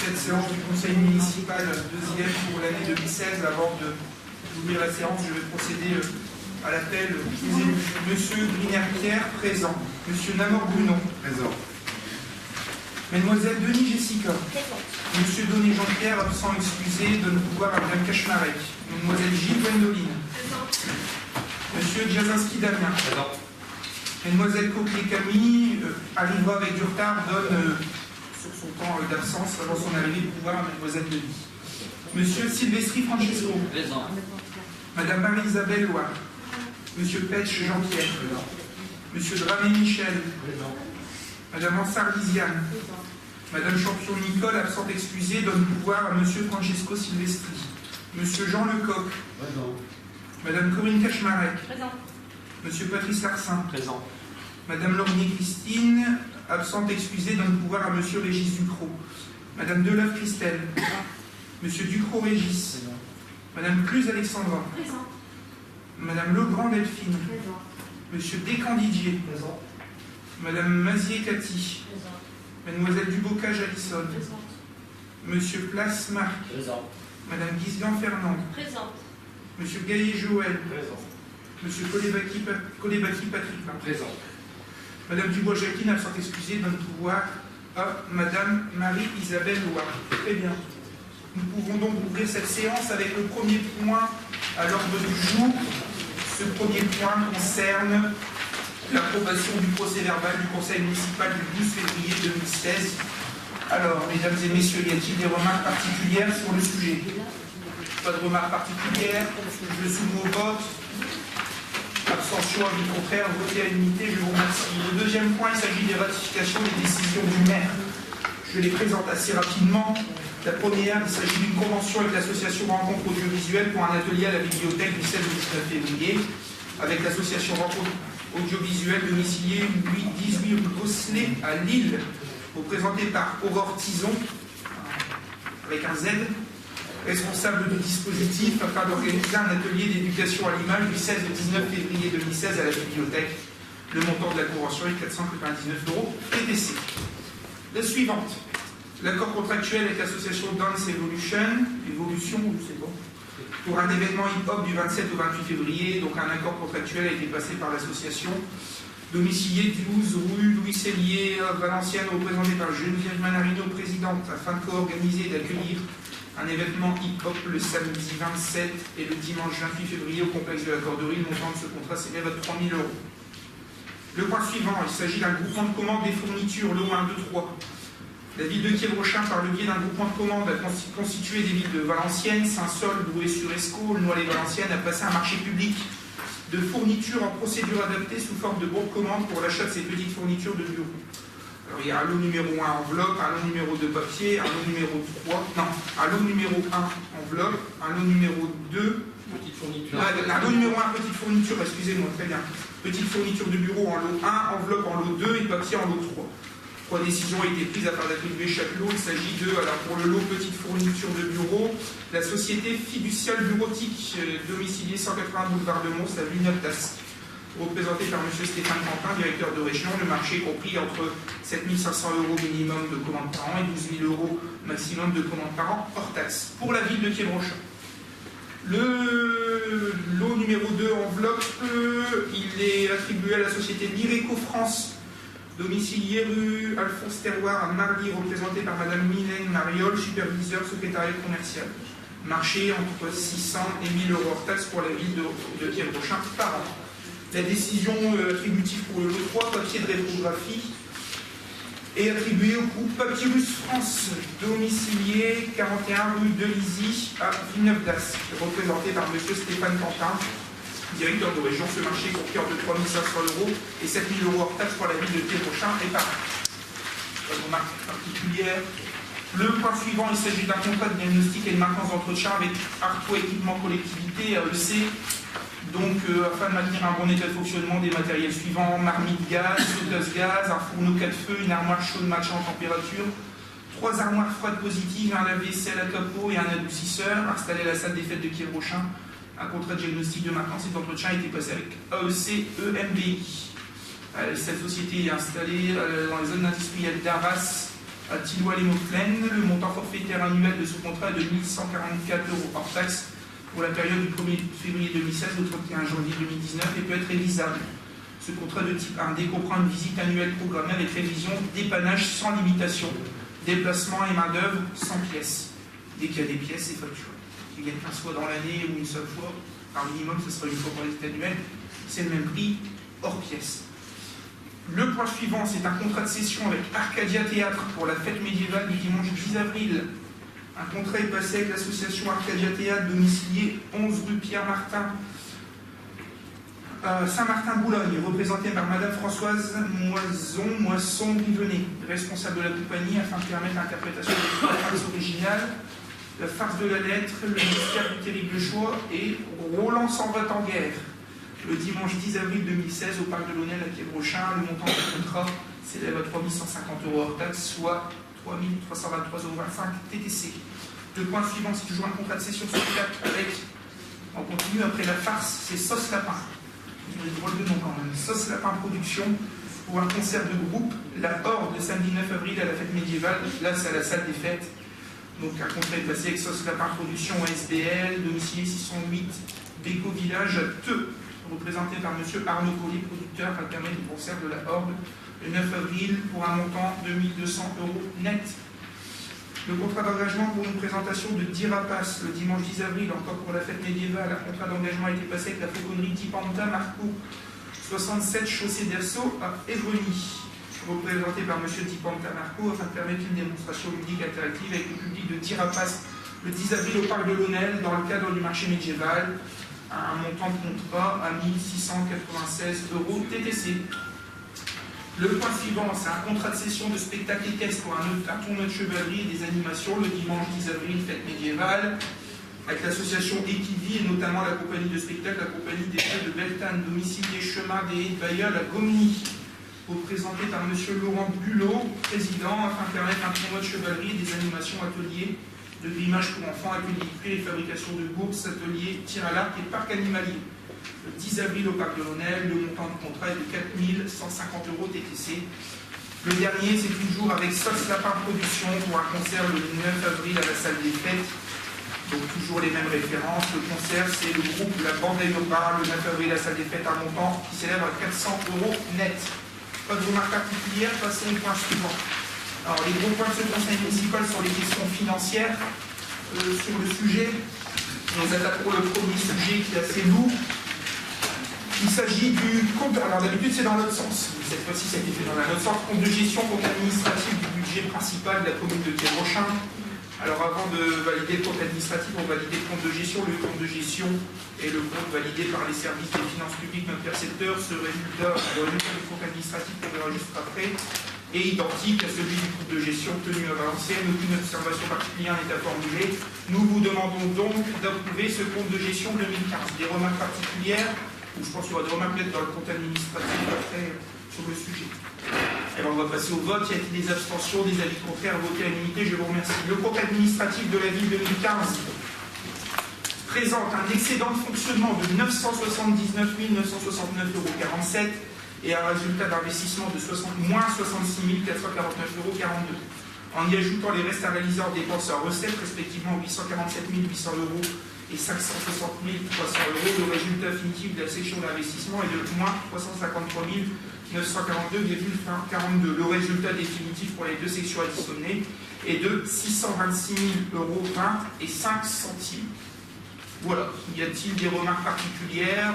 cette séance du conseil municipal deuxième pour l'année 2016. Avant d'ouvrir la séance, je vais procéder à l'appel des élus. Monsieur Grinière-Pierre, présent. Monsieur Namor-Brunon, présent. Mademoiselle Denis Jessica, Monsieur Donné Jean-Pierre, absent excusé, donne pouvoir à Madame Cachmarek. Mademoiselle Gilles Gwendoline, Monsieur Djazinski Damien, Mademoiselle Coquet-Camille arrivera avec du retard, donne sur son temps d'absence avant son arrivée de pouvoir à Mademoiselle Denis. Monsieur Silvestri Francesco, Présent. Madame Marie-Isabelle Loire, Monsieur Petch Jean-Pierre, Monsieur Dramé Michel, Madame Ansar Lisiane, Madame Champion Nicole, absente excusée, donne pouvoir à Monsieur Francesco Silvestri. Monsieur Jean Lecoq, Présent. Madame Corinne Cachmarek, Présent. Monsieur Patrice Larsin, Présent. Madame Laurier Christine, absente excusée, donne pouvoir à Monsieur Régis Ducrot. Madame Deleuve Christelle, Monsieur Ducrot Régis, Madame Cluse Alexandra, Présent. Madame Legrand Delphine, Présent. Monsieur Descandidier, Présent. Madame Mazier Cathy, Présent. Mademoiselle Dubocage Alison, Présent. Monsieur Place Marc, Présent. Madame Guisgan Fernande, Présent. Monsieur Gaillet Joël, Présent. Monsieur Colébaki Patrick, Présent. Madame Dubois-Jacqueline, absente excusée, donne pouvoir à Madame Marie-Isabelle Loire. Très bien. Nous pouvons donc ouvrir cette séance avec le premier point à l'ordre du jour. Ce premier point concerne l'approbation du procès-verbal du conseil municipal du 12 février 2016. Alors, mesdames et messieurs, y a-t-il des remarques particulières sur le sujet? Pas de remarques particulières. Je soumets au vote. Abstention, avis contraire, voté à l'unité, je vous remercie. Le deuxième point, il s'agit des ratifications des décisions du maire. Je les présente assez rapidement. La première, il s'agit d'une convention avec l'association Rencontre Audiovisuelle pour un atelier à la bibliothèque du 16 au 19 février, avec l'association Rencontre Audiovisuelle domiciliée 18 rue Gosselet à Lille, représentée par Aurore Tison, avec un Z, responsable du dispositif, afin d'organiser un atelier d'éducation à l'image du 16 au 19 février 2016 à la bibliothèque. Le montant de la convention est 499 € TTC. La suivante. L'accord contractuel avec l'association Dance Evolution, c'est bon, pour un événement hip-hop du 27 au 28 février. Donc un accord contractuel a été passé par l'association. Domicilié 12 rue Louis Cellier, Valenciennes, représenté par Geneviève Manarino, présidente, afin de co-organiser et d'accueillir un événement hip-hop le samedi 27 et le dimanche 28 février au complexe de la Corderie. Le montant de ce contrat s'élève à 3 000 €. Le point suivant, il s'agit d'un groupement de commande des fournitures, lot 1, 2, 3. La ville de Kiel-Rochin, par le biais d'un groupement de commande, a constitué des villes de Valenciennes, Saint-Saul, Douai-sur-Escaut, Noailles-Valenciennes, a passé un marché public de fournitures en procédure adaptée sous forme de bon de commande pour l'achat de ces petites fournitures de bureau. Alors, il y a un lot numéro 1 enveloppe, un lot numéro 2 papier, un lot numéro 3, non, un lot numéro 1 enveloppe, un lot numéro 2, Petite fourniture. un lot numéro 1 petite fourniture, excusez-moi, très bien. Petite fourniture de bureau en lot 1, enveloppe en lot 2 et papier en lot 3. 3 décisions ont été prises afin d'attribuer chaque lot. Il s'agit de, alors pour le lot petite fourniture de bureau, la société fiduciale bureautique domiciliée 180 boulevard de Mons, la Villeneuve-d'Ascq, représentée par M. Stéphane Quentin, directeur de région. Le marché est compris entre 7 500 € minimum de commandes par an et 12 000 € maximum de commandes par an hors taxe. Pour la ville de Kiel-Rochin. Le lot numéro 2 enveloppe, il est attribué à la société Lireco France, domicilié rue Alphonse Terroir à Marly, représenté par Madame Mylène Mariol, superviseur secrétariat commercial. Marché entre 600 et 1000 € hors taxe pour la ville de Kiel-Rochin par an. La décision attributive pour le lot 3, papier de reprographie, est attribuée au groupe Papyrus France, domicilié 41 rue de Lizy à Villeneuve-d'Ascq, représenté par M. Stéphane Quentin, directeur de région. Ce marché est compris entre 3 500 € et 7 000 € hors taxe pour la ville de Kiel-Rochin et par an. Pas de remarque particulière. Le point suivant, il s'agit d'un contrat de diagnostic et de maintenance d'entretien avec Arto Équipement Collectivité, AEC. Donc, afin de maintenir un bon état de fonctionnement des matériels suivants: marmite gaz, sauteuse gaz, un fourneau 4 feux, une armoire chaude matchant en température, 3 armoires froides positives, un lave-vaisselle à capot et un adoucisseur, installé à la salle des fêtes de Kiel-Rochin. Un contrat de diagnostic de maintenance et d'entretien a été passé avec AEC EMBI. Cette société est installée dans les zones industrielles d'Arras, à Tilloy-les-Mauplaines. Le montant forfaitaire annuel de ce contrat est de 1 144 € hors taxe pour la période du 1er février 2016 au 31 janvier 2019 et peut être révisable. Ce contrat de type 1D comprend une visite annuelle programmée avec révision, dépannage sans limitation, déplacement et main-d'œuvre sans pièces. Dès qu'il y a des pièces, c'est facturé. Qu'il y ait 15 fois dans l'année ou une seule fois, par minimum, ce sera une fois pour les annuels, c'est le même prix, hors pièces. Le point suivant, c'est un contrat de cession avec Arcadia Théâtre pour la fête médiévale du dimanche 10 avril. Un contrat est passé avec l'association Arcadia Théâtre, domiciliée 11 rue Pierre-Martin, Saint-Martin-Boulogne, représentée par Madame Françoise Moisson-Rivenet, responsable de la compagnie, afin de permettre l'interprétation de la farce originale, la farce de la lettre, le mystère du terrible choix et Roland s'en va en guerre. Le dimanche 10 avril 2016, au parc de l'Aunel à Quai-Brochin, le montant du contrat s'élève à 3 150 € hors taxe, soit 3 323,25 € TTC. Le point suivant, c'est toujours un contrat de cession spectacle avec, on continue après la farce, c'est Sauce Lapin. Il y a des drôles de nom quand même. Sauce Lapin Production pour un concert de groupe, la Horde, le samedi 9 avril à la fête médiévale. Là, c'est à la salle des fêtes. Donc, un contrat est passé avec Sauce Lapin Production SBL, domicilié 608 Béco Village à Teux, représenté par M. Arnaud Collet, producteur, à permettre du concert de la Horde le 9 avril pour un montant de 1 200 € net. Le contrat d'engagement pour une présentation de Dirapas le dimanche 10 avril, encore pour la fête médiévale. Un contrat d'engagement a été passé avec la fauconnerie Tipanta Marco, 67 chaussée d'Assaut à Évreny, représenté par M. Tipanta Marco, afin de permettre une démonstration ludique interactive avec le public de Dirapas le 10 avril au parc de l'Aunel, dans le cadre du marché médiéval, à un montant de contrat à 1 696 € TTC. Le point suivant, c'est un contrat de cession de spectacle équestre pour un tournoi de chevalerie et des animations le dimanche 10 avril, fête médiévale, avec l'association Equivie et notamment la compagnie de spectacle, la compagnie des Feux de Beltane, domicilié chemin des Haies de Bailleul à Gomny, représenté par M. Laurent Bulot, président, afin de permettre un tournoi de chevalerie et des animations ateliers de grimage pour enfants, ateliers et fabrication de bourses, ateliers, tir à l'arc et parc animalier. Le 10 avril au parc de l'Aunel, le montant du contrat est de 4 150 € TTC. Le dernier, c'est toujours avec Sauce Lapin Production pour un concert le 9 avril à la salle des fêtes. Donc toujours les mêmes références. Le concert, c'est le groupe La Bande Urbaine, le 9 avril à la salle des fêtes, un montant qui s'élève à 400 € net. Pas de remarques particulières, passons au point suivant. Alors les gros points de ce conseil municipal sont les questions financières sur le sujet. Nous attaquerons le premier sujet qui est assez lourd. Il s'agit du compte, alors d'habitude c'est dans l'autre sens, cette fois-ci ça a été fait dans l'autre sens, compte de gestion, compte administratif du budget principal de la commune de Quai-Brochin. Alors avant de valider le compte administratif, on valide le compte de gestion. Le compte de gestion est le compte validé par les services des finances publiques, notre percepteur. Ce résultat, le compte administratif qu'on verra juste après, est identique à celui du compte de gestion tenu à Valenciennes. Aucune observation particulière n'est à formuler. Nous vous demandons donc d'approuver ce compte de gestion 2015. Des remarques particulières? Je pense qu'il y aura des remarques peut-être dans le compte administratif après sur le sujet. Alors on va passer au vote. Y a-t-il des abstentions, des avis contraires, votés à l'unité? Je vous remercie. Le compte administratif de la ville 2015 présente un excédent de fonctionnement de 979 969,47 € et un résultat d'investissement de moins 66 449,42 €. En y ajoutant les restes à réaliser en dépenses et en recettes, respectivement 847 800 € et 560 300 €, le résultat définitif de la section d'investissement est de moins 353 942,42 €. Le résultat définitif pour les deux sections additionnées est de 626 020 € et 5 centimes. Voilà. Y a-t-il des remarques particulières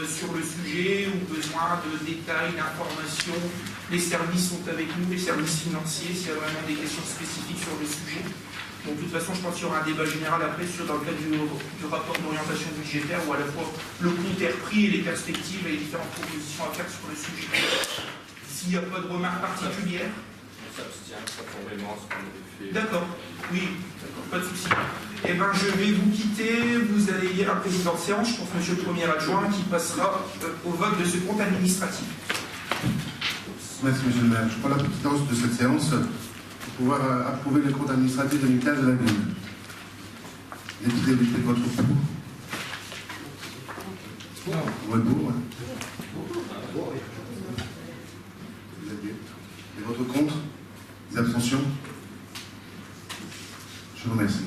sur le sujet ou besoin de détails, d'informations? Les services sont avec nous, les services financiers, s'il y a vraiment des questions spécifiques sur le sujet. Bon, de toute façon, je pense qu'il y aura un débat général après dans le cadre du rapport d'orientation budgétaire où à la fois le compte est repris et les perspectives et les différentes propositions à faire sur le sujet. S'il n'y a pas de remarques particulières. On s'abstient, conformément à ce qu'on avait fait. D'accord, oui, d'accord, pas de souci. Eh bien, je vais vous quitter. Vous allez lire un président de séance, je pense, monsieur le premier adjoint, qui passera au vote de ce compte administratif. Merci, monsieur le maire. Je prends la présidence de cette séance pour pouvoir approuver le compte administratif 2015 de la ville. Les petits députés de votre groupe. Vous êtes pour, Vous êtes bien. Et votre contre? Les abstentions? Je vous remercie.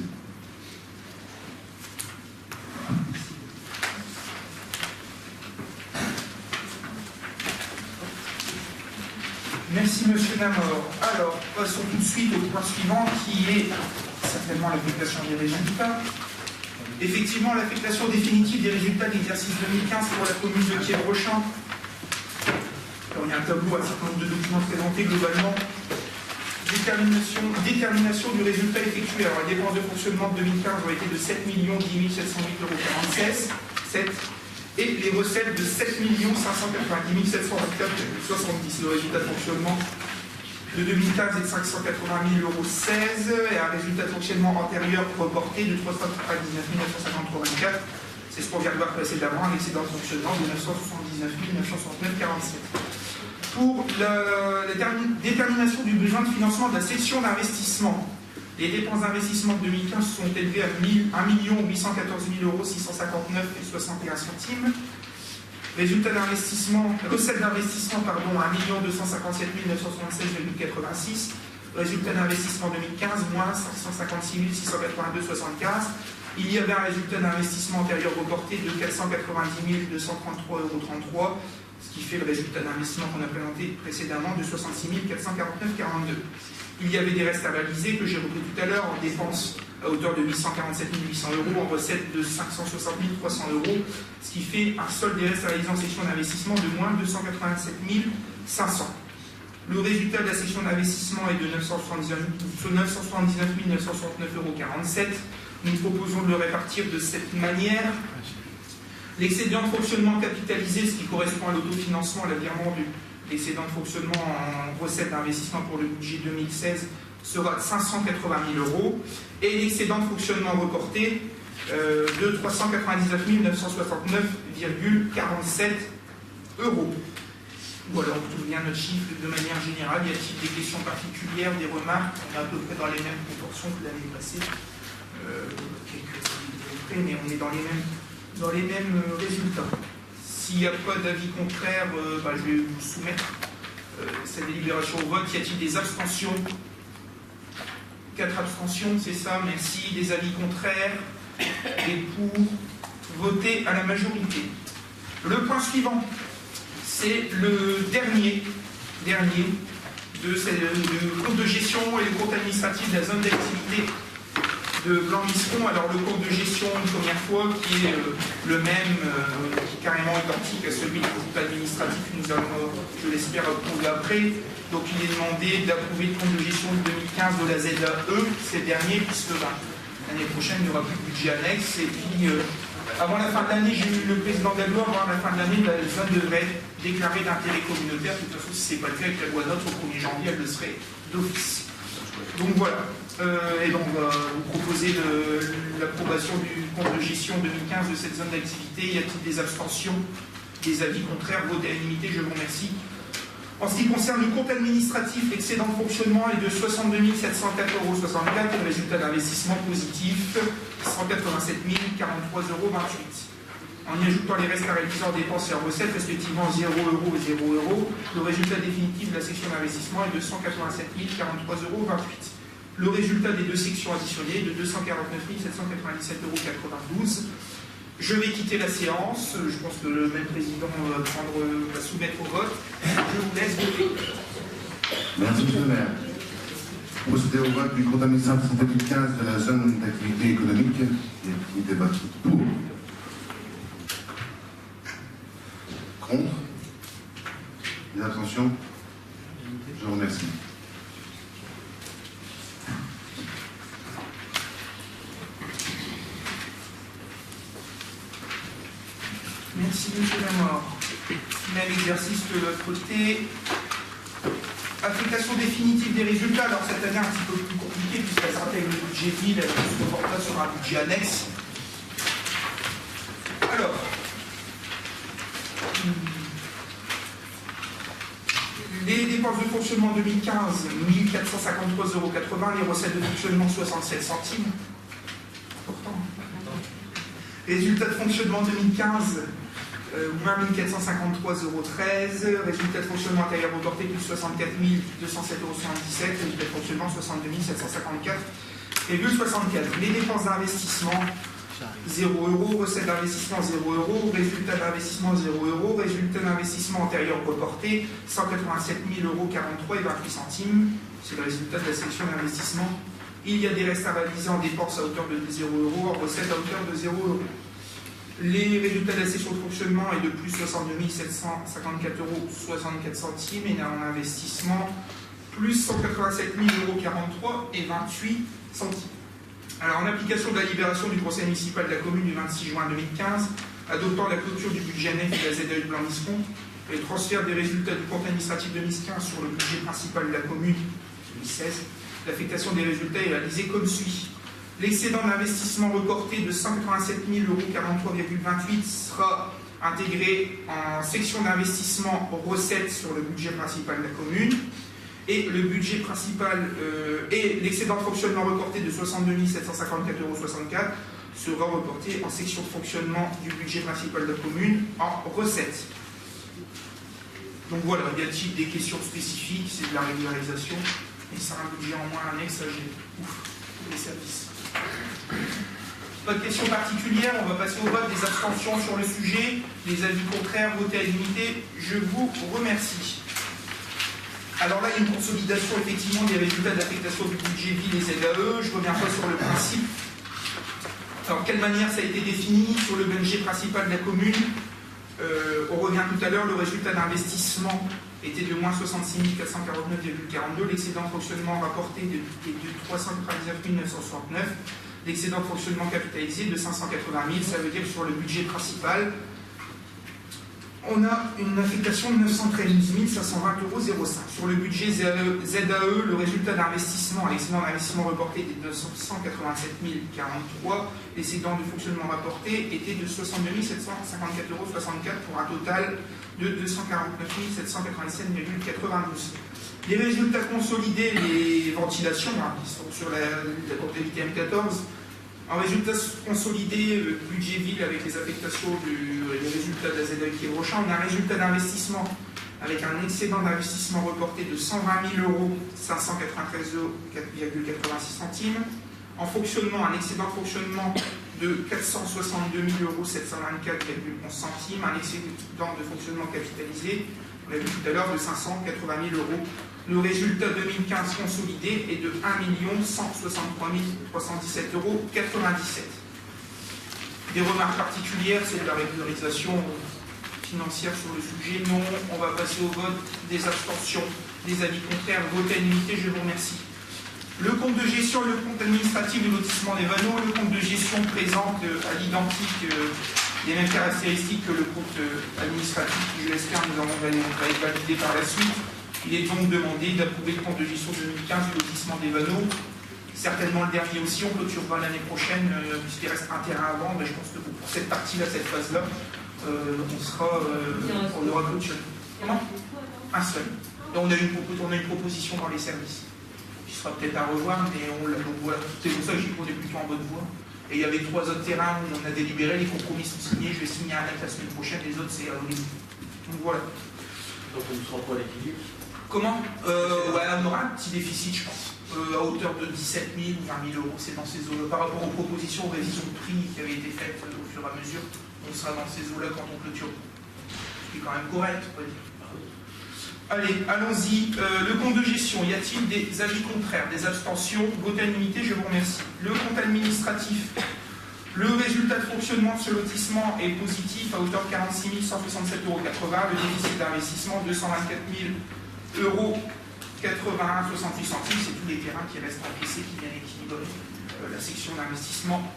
Merci, Monsieur Namor. Alors, passons tout de suite au point suivant, qui est certainement l'affectation des résultats. Effectivement, l'affectation définitive des résultats de l'exercice 2015 pour la commune de Quiévrochamp. Alors, il y a un tableau, un certain nombre de documents présentés globalement. Détermination du résultat effectué. Alors, les dépenses de fonctionnement de 2015 ont été de 7 10 708,46 €, et les recettes de 7 590 724,70 €. Le résultat de fonctionnement de 2015 est de 580 016 € et un résultat de fonctionnement antérieur reporté de 399 953,24 €. C'est ce qu'on vient de voir précédemment, un excédent de fonctionnement de 979 969,47 €. Pour la détermination du besoin de financement de la section d'investissement, les dépenses d'investissement de 2015 sont élevées à 1 814 659,61 €. Résultat d'investissement, recette d'investissement, pardon, 1 257 976,86 €. Résultat d'investissement 2015, moins 556 682,75 €. Il y avait un résultat d'investissement antérieur reporté de 490 233,33 €, ce qui fait le résultat d'investissement qu'on a présenté précédemment de 66 449,42 €. Il y avait des restes à réaliser que j'ai repris tout à l'heure en dépenses à hauteur de 847 800 €, en recettes de 560 300 €, ce qui fait un solde des restes à réaliser en section d'investissement de moins 287 500 €. Le résultat de la section d'investissement est de 979 969,47 €. Nous proposons de le répartir de cette manière. L'excédent de fonctionnement capitalisé, ce qui correspond à l'autofinancement, l'avirement de l'excédent de fonctionnement en recettes d'investissement pour le budget 2016 sera de 580 000 €, et l'excédent de fonctionnement reporté de 399 969,47 €. Voilà, on trouve bien notre chiffre de manière générale. Y a-t-il des questions particulières, des remarques? On est à peu près dans les mêmes proportions que l'année passée. Quelques près, mais on est dans les mêmes résultats. S'il n'y a pas d'avis contraire, je vais vous soumettre cette délibération au vote. Y a-t-il des abstentions? 4 abstentions, c'est ça, merci. Des avis contraires? Et pour voter à la majorité. Le point suivant, c'est le dernier de compte de gestion et le compte administratif de la zone d'activité de Blanc-Misseron. Alors le compte de gestion, une première fois, qui est le même, qui est carrément identique à celui du compte administratif que nous allons, je l'espère, approuver après. Donc il est demandé d'approuver le compte de gestion de 2015 de la ZAE, c'est le dernier, puisque l'année prochaine, il n'y aura plus de budget annexe. Et puis, avant la fin de l'année, j'ai eu le président Gallois, avant la fin de l'année, la zone devrait être déclarée d'intérêt communautaire. De toute façon, si ce n'est pas le cas avec la loi NOTRe au 1er janvier, elle le serait d'office. Donc voilà. Et donc, vous proposez l'approbation du compte de gestion 2015 de cette zone d'activité. Y a-t-il des abstentions, des avis contraires? Vote à l'unanimité, je vous remercie. En ce qui concerne le compte administratif, l'excédent de fonctionnement est de 62 704,64 €, et le résultat d'investissement positif, 187 043,28 €. En y ajoutant les restes à réaliser en dépenses et en recettes, respectivement 0 € et 0 €, le résultat définitif de la section d'investissement est de 187 043,28 €. Le résultat des deux sections additionnées est de 249 797,92 €. Je vais quitter la séance. Je pense que le même président va soumettre au vote. Je vous laisse voter. Merci, monsieur le maire. Procéder au vote du compte administratif 2015 de la zone d'activité économique. Il est débattu pour. Contre. Des abstentions. Je vous remercie. Merci, monsieur Lamort. Même exercice que de l'autre côté. Affectation définitive des résultats. Alors, cette année, un petit peu plus compliquée, puisqu'elle s'intègre le budget ville, elle se reportera sur un budget annexe. Alors, les dépenses de fonctionnement 2015, 1453,80 €, les recettes de fonctionnement 67 centimes. Important. Résultat de fonctionnement 2015, moins 1453,13 €, résultat de fonctionnement intérieur reporté plus 64 207,77 €, résultat de fonctionnement 62 754 Et bulle 64, les dépenses d'investissement, 0 €, recettes d'investissement 0 €, résultat d'investissement 0 €, résultat d'investissement antérieur reporté 187 043 et 28 centimes. C'est le résultat de la section d'investissement. Il y a des restes à réaliser en dépenses à hauteur de 0 €, en recettes à hauteur de 0 €. Les résultats de la section de fonctionnement est de plus 62 754 € 64 centimes et en investissement plus 187 043 et 28 centimes. Alors, en application de la libération du conseil municipal de la commune du 26 juin 2015, adoptant la clôture du budget net de la ZAE de Blanc-Miscon et le transfert des résultats du compte administratif 2015 sur le budget principal de la commune 2016, l'affectation des résultats est réalisée comme suit. L'excédent d'investissement reporté de 187 043,28 sera intégré en section d'investissement recettes sur le budget principal de la commune. Et le budget principal et l'excédent de fonctionnement reporté de 62 754,64 € sera reporté en section de fonctionnement du budget principal de la commune en recettes. Donc voilà, y a-t-il des questions spécifiques? C'est de la régularisation. Et c'est un budget en moins annexe, ça j'ai ouf, les services. Pas de questions particulières, on va passer au vote des abstentions sur le sujet. Les avis contraires, votés à l'unité. Je vous remercie. Alors là, il y a une consolidation effectivement des résultats d'affectation du budget ville et ZAE. Je reviens pas sur le principe. Alors, de quelle manière ça a été défini sur le budget principal de la commune? On revient tout à l'heure, le résultat d'investissement était de moins 66 449,42. L'excédent de fonctionnement rapporté est de 399 969. L'excédent de fonctionnement capitalisé de 580 000. Ça veut dire que sur le budget principal, on a une affectation de 913 520,05 €. Sur le budget ZAE, le résultat d'investissement, l'excédent d'investissement reporté était de 187 043. L'excédent de fonctionnement rapporté était de 62 754,64 € pour un total de 249 797,92. Les résultats consolidés, les ventilations, qui sont sur la comptabilité M14, en résultat consolidé, budget ville avec les affectations des résultats de la ZAE qui est Brochamp, on a un résultat d'investissement avec un excédent d'investissement reporté de 120 593,86 centimes. En fonctionnement, un excédent de fonctionnement de 462 724,11 centimes. Un excédent de fonctionnement capitalisé, on l'a vu tout à l'heure, de 580 000 €. Le résultat 2015 consolidé est de 1 163 317,97 €. Des remarques particulières, c'est de la régularisation financière sur le sujet. Non, on va passer au vote des abstentions, des avis contraires, vote à l'unité, je vous remercie. Le compte de gestion, le compte administratif de lotissement des Vanneaux, le compte de gestion présente à l'identique les mêmes caractéristiques que le compte administratif qui, je l'espère, nous allons valider par la suite. Il est donc demandé d'approuver le compte de gestion 2015 du lotissement des Vanneaux. Certainement le dernier aussi, on clôturera l'année prochaine, puisqu'il reste un terrain à vendre, et je pense que pour cette partie-là, cette phase-là, on aura clôturé. Comment? Un seul. Et on a une proposition dans les services, qui sera peut-être à revoir, mais donc voilà. C'est pour ça que j'y qu'on est plutôt en bonne voie. Et il y avait 3 autres terrains où on a délibéré, les compromis sont signés, je vais signer un acte la semaine prochaine, les autres c'est à l'origine. Donc voilà. Donc on sera pas à l'équilibre. Comment ouais, on aura un petit déficit, je pense, à hauteur de 17 000 ou 20 000 €, c'est dans ces eaux-là. Par rapport aux propositions, aux révisions de prix qui avaient été faites au fur et à mesure, on sera dans ces eaux-là quand on clôture. Ce qui est quand même correct, on va dire. Allez, allons-y. Le compte de gestion, y a-t-il des avis contraires, des abstentions? Vote à l'unité, je vous remercie. Le compte administratif, le résultat de fonctionnement de ce lotissement est positif à hauteur de 46 167,80 €. Le déficit d'investissement, 224 000 €, 81,68 centimes. C'est tous les terrains qui restent encaissés, qui viennent équilibrer la section d'investissement.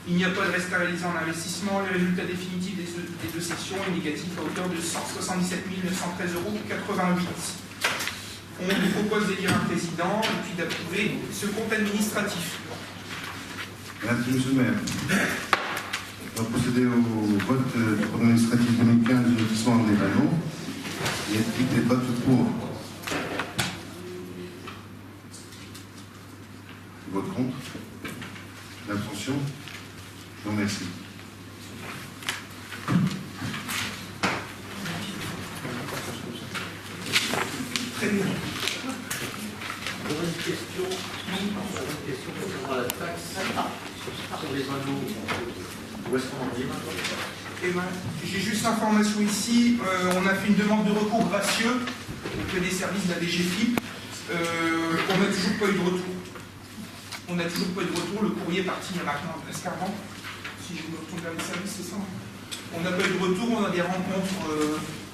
Il n'y a pas de reste à réaliser en investissement. Le résultat définitif des deux sections est négatif à hauteur de 177 913,88 €. On vous propose d'élire un président et puis d'approuver ce compte administratif. Merci, monsieur le maire. On va procéder au vote du compte administratif 2015 du lotissement des Vanneaux. Y a-t-il des votes pour? Vote contre? L'abstention? Je vous remercie. Très bien. Une question concernant la la taxe sur les anneaux, où est-ce qu'on en est maintenant? Eh ben, j'ai juste l'information ici. On a fait une demande de recours gracieux auprès des services de la DGFiP. On n'a toujours pas eu de retour. On n'a toujours pas eu de retour. Le courrier est parti il y a maintenant presque un an. Si je me retourne vers les services, c'est ça. On n'a pas eu de retour. On a des rencontres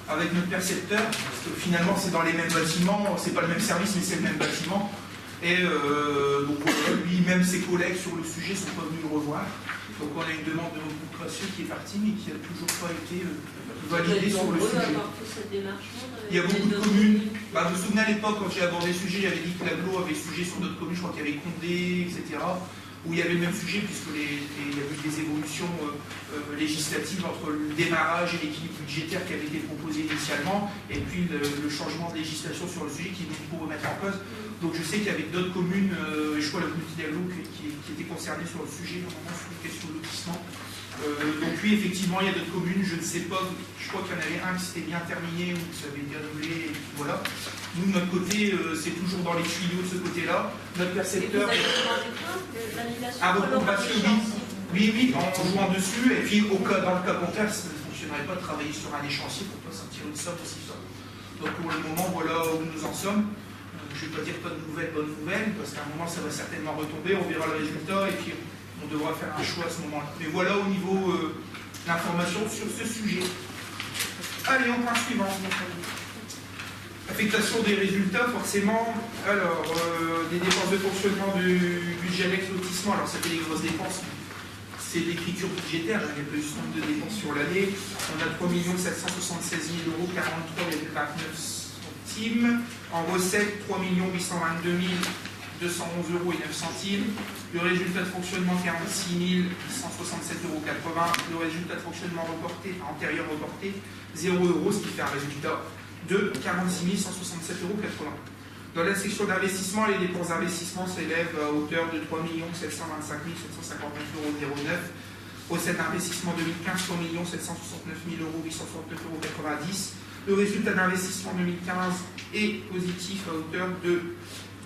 avec notre percepteur. Parce que finalement, c'est dans les mêmes bâtiments. C'est pas le même service, mais c'est le même bâtiment. Et donc, lui-même, ses collègues sur le sujet ne sont pas venus le revoir. Donc on a une demande de recours gracieux qui est partie, mais qui n'a toujours pas été validée sur le sujet. Il y a beaucoup de communes. Vous vous souvenez à l'époque, quand j'ai abordé le sujet, j'avais dit que l'aglo avait sujet sur d'autres communes, je crois qu'il y avait Condé, etc., où il y avait le même sujet, puisque il y a eu des évolutions législatives entre le démarrage et l'équilibre budgétaire qui avait été proposé initialement, et puis le changement de législation sur le sujet qui est venu pour remettre en cause. Donc je sais qu'il y avait d'autres communes, je crois la commune d'Aglo qui était concernée sur le sujet, normalement sur les questions de lotissement. Donc oui, effectivement, il y a d'autres communes, je ne sais pas, je crois qu'il y en avait un qui s'était bien terminé ou qui avait été annulé, et puis voilà. Nous, de notre côté, c'est toujours dans les tuyaux de ce côté-là. Notre percepteur... Un recours gracieux, oui, en jouant dessus, et puis dans le cas contraire, ça ne fonctionnerait pas de travailler sur un échéancier pour ne pas sortir une somme aussi forte. Donc pour le moment, voilà où nous en sommes. Je ne vais pas dire pas de nouvelles, bonnes nouvelles, parce qu'à un moment, ça va certainement retomber, on verra le résultat, et puis on devra faire un choix à ce moment-là. Mais voilà au niveau l'information sur ce sujet. Allez, au point suivant. Affectation des résultats, forcément. Alors, des dépenses de fonctionnement du budget annexe lotissement, alors ça fait des grosses dépenses. C'est l'écriture budgétaire, il y a plus de dépenses sur l'année. On a 3 776 000 €, 43,29 centimes. En recettes, 3 822 211 € et 9 centimes. Le résultat de fonctionnement, 46 167,80 €. Le résultat de fonctionnement reporté, antérieur reporté, 0 €, ce qui fait un résultat de 46 167,80 €. Dans la section d'investissement, les dépenses d'investissement s'élèvent à hauteur de 3 725 759,09 €. Recettes d'investissement 2015, 3 769 869,90 €. Le résultat d'investissement 2015 est positif à hauteur de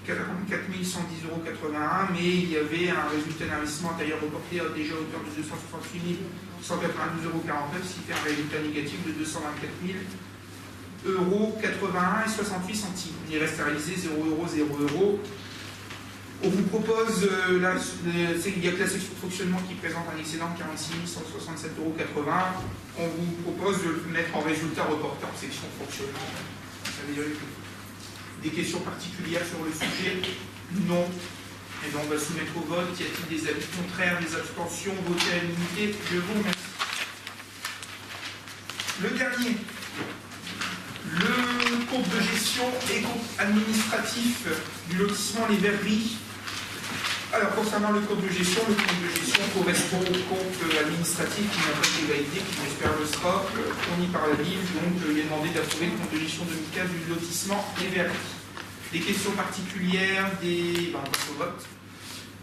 44 110,81 €, mais il y avait un résultat d'investissement antérieur reporté déjà à hauteur de 268 192,49 €, ce qui fait un résultat négatif de 224 €81 et 68 centimes. Il reste à réaliser 0 €, 0 €. On vous propose, il n'y a que la section de fonctionnement qui présente un excédent de 46 167,80 €. On vous propose de le mettre en résultat reporté en section de fonctionnement. Des questions particulières sur le sujet? Non. Et bien on va soumettre au vote. Y a-t-il des avis contraires, des abstentions? Voter à l'unité? Je vous remercie. Le dernier. Le compte de gestion et compte administratif du lotissement Les Verreries. Alors, concernant le compte de gestion correspond au compte administratif qui n'a pas été validé, qui j'espère le sera, fourni par la ville. Donc, il est demandé d'approuver le compte de gestion 2015 du lotissement Les Verreries. Des questions particulières, on passe au vote.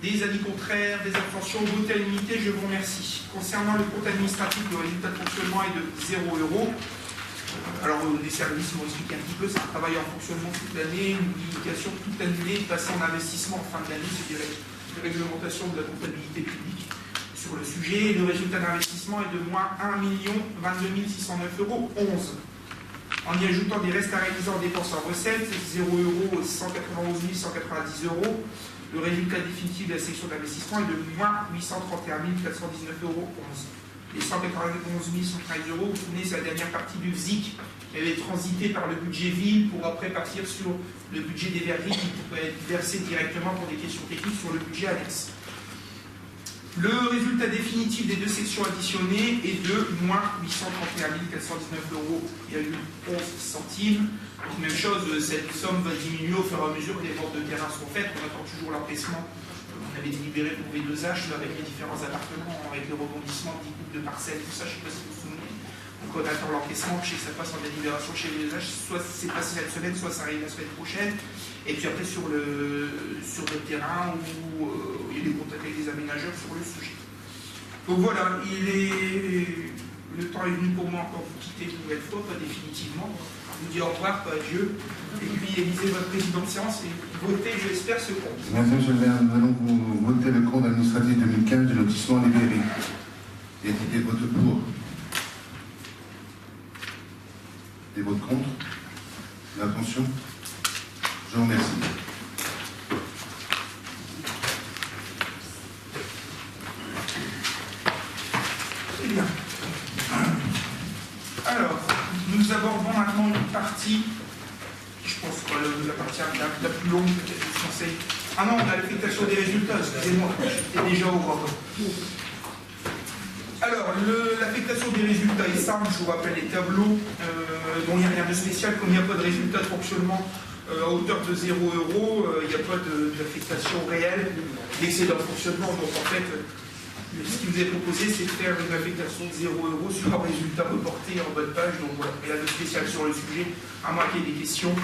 Des avis contraires, des abstentions, vote à l'unité, je vous remercie. Concernant le compte administratif, le résultat de fonctionnement est de 0 €. Alors, les services m'ont expliqué un petit peu, c'est un travail en fonctionnement toute l'année, une publication toute annulée, passer en investissement en fin d'année, c'est une réglementation de la comptabilité publique sur le sujet. Le résultat d'investissement est de moins 1 022 609,11 €. En y ajoutant des restes à réaliser en dépenses en recettes, 0 € 191 190 €. Le résultat définitif de la section d'investissement est de moins 831 419,11 €. Les 191 113 €, vous vous souvenez, c'est la dernière partie du FZIC qui avait transité par le budget ville pour après partir sur le budget des verreries qui pourrait être versé directement pour des questions techniques sur le budget annexe. Le résultat définitif des deux sections additionnées est de moins 831 419,11 €. Donc, même chose, cette somme va diminuer au fur et à mesure que les ventes de terrain sont faites. On attend toujours l'encaissement. On avait délibéré pour V2H avec les différents appartements, avec le rebondissement de 10 coupes de parcelles, tout ça, je ne sais pas si vous vous souvenez. Donc on attend l'encaissement, je sais que ça passe en délibération chez V2H, soit c'est passé cette semaine, soit ça arrive la semaine prochaine. Et puis après sur le terrain où il est contacté avec les aménageurs sur le sujet. Donc voilà, le temps est venu pour moi encore vous quitter une nouvelle fois, pas définitivement. vous dis au revoir, pas adieu, et puis élisez votre président de séance et votez, j'espère, ce compte. Merci, monsieur le maire. Nous allons vous voter le compte administratif 2015 du lotissement Libéry. Il y a des votes pour. Des votes contre. L'attention. Je vous remercie. Très bien. Alors, nous abordons maintenant une partie, je pense que la partie la plus longue peut-être du conseil. Ah non, on a l'affectation des résultats, excusez-moi, j'étais déjà au revoir. Alors, l'affectation des résultats est simple, je vous rappelle les tableaux, dont il n'y a rien de spécial, comme il n'y a pas de résultat de fonctionnement à hauteur de 0 €, il n'y a pas d'affectation réelle, d'excédent de fonctionnement, donc en fait, ce qui vous est proposé, c'est de faire une affectation de 0 € sur un résultat reporté en bas de page, donc voilà, rien de spécial sur le sujet, à moins qu'il y ait des questions.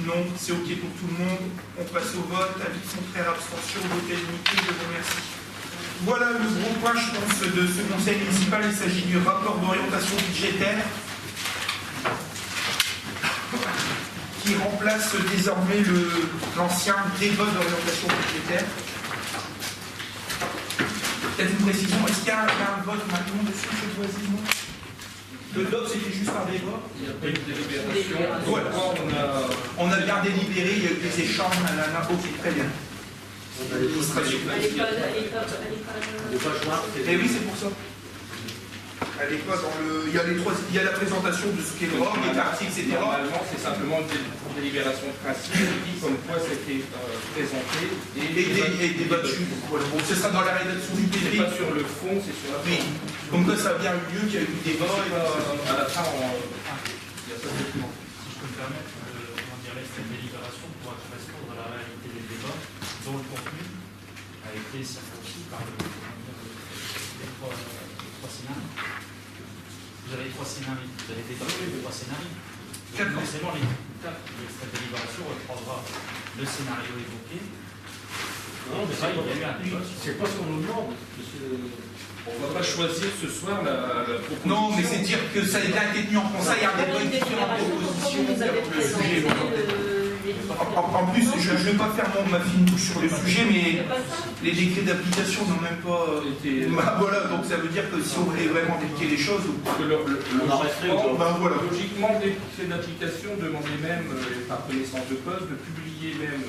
Non, c'est OK pour tout le monde, on passe au vote, avis contraire, abstention, vote limité, je vous remercie. Voilà le gros point, je pense, de ce conseil municipal. Il s'agit du rapport d'orientation budgétaire qui remplace désormais l'ancien débat d'orientation budgétaire. Peut-être une précision, est-ce qu'il y a un vote maintenant dessus, cette voisine? Le DOP, c'était juste un débat. Il n'y a pas eu de délibération. Voilà. On a bien délibéré, il y a eu des échanges, ok, très bien. Elle n'est pas jointe. Et oui, c'est pour ça. Elle n'est pas dans le. Il y a la présentation de ce qu'est le ROM, les parties, etc. Normalement, c'est simplement une délibération de principe qui, comme quoi, c'était présenté Et débattu. Voilà. Bon, ce sera dans la rédaction du C'est PV. pas sur le fond, c'est sur la Oui. forme. Comme quoi ça a bien eu lieu, qu'il y a eu des débats. À la fin, il y a pas de document. Si je peux me permettre, cette délibération pourra correspondre à la réalité des débats, dont le contenu a été circoncis par les trois scénarios. Vous avez les trois scénarios, vous avez débattu les trois scénarios. Donc forcément, cette délibération reprendra le scénario évoqué. Non, mais ça, il y a eu un débat. c'est pas ce qu'on nous demande. On ne va pas choisir ce soir la proposition. Non, mais c'est dire que ça a été tenu en compte. Ça, il y a des bonnes différentes propositions sur le sujet. En plus, je ne vais pas faire ma fine bouche sur le sujet, mais les décrets d'application n'ont même pas été. Voilà, donc ça veut dire que si on voulait vraiment appliquer les choses. On en resterait au Voilà. Logiquement, les décrets d'application demandaient même, par connaissance de cause, de publier même,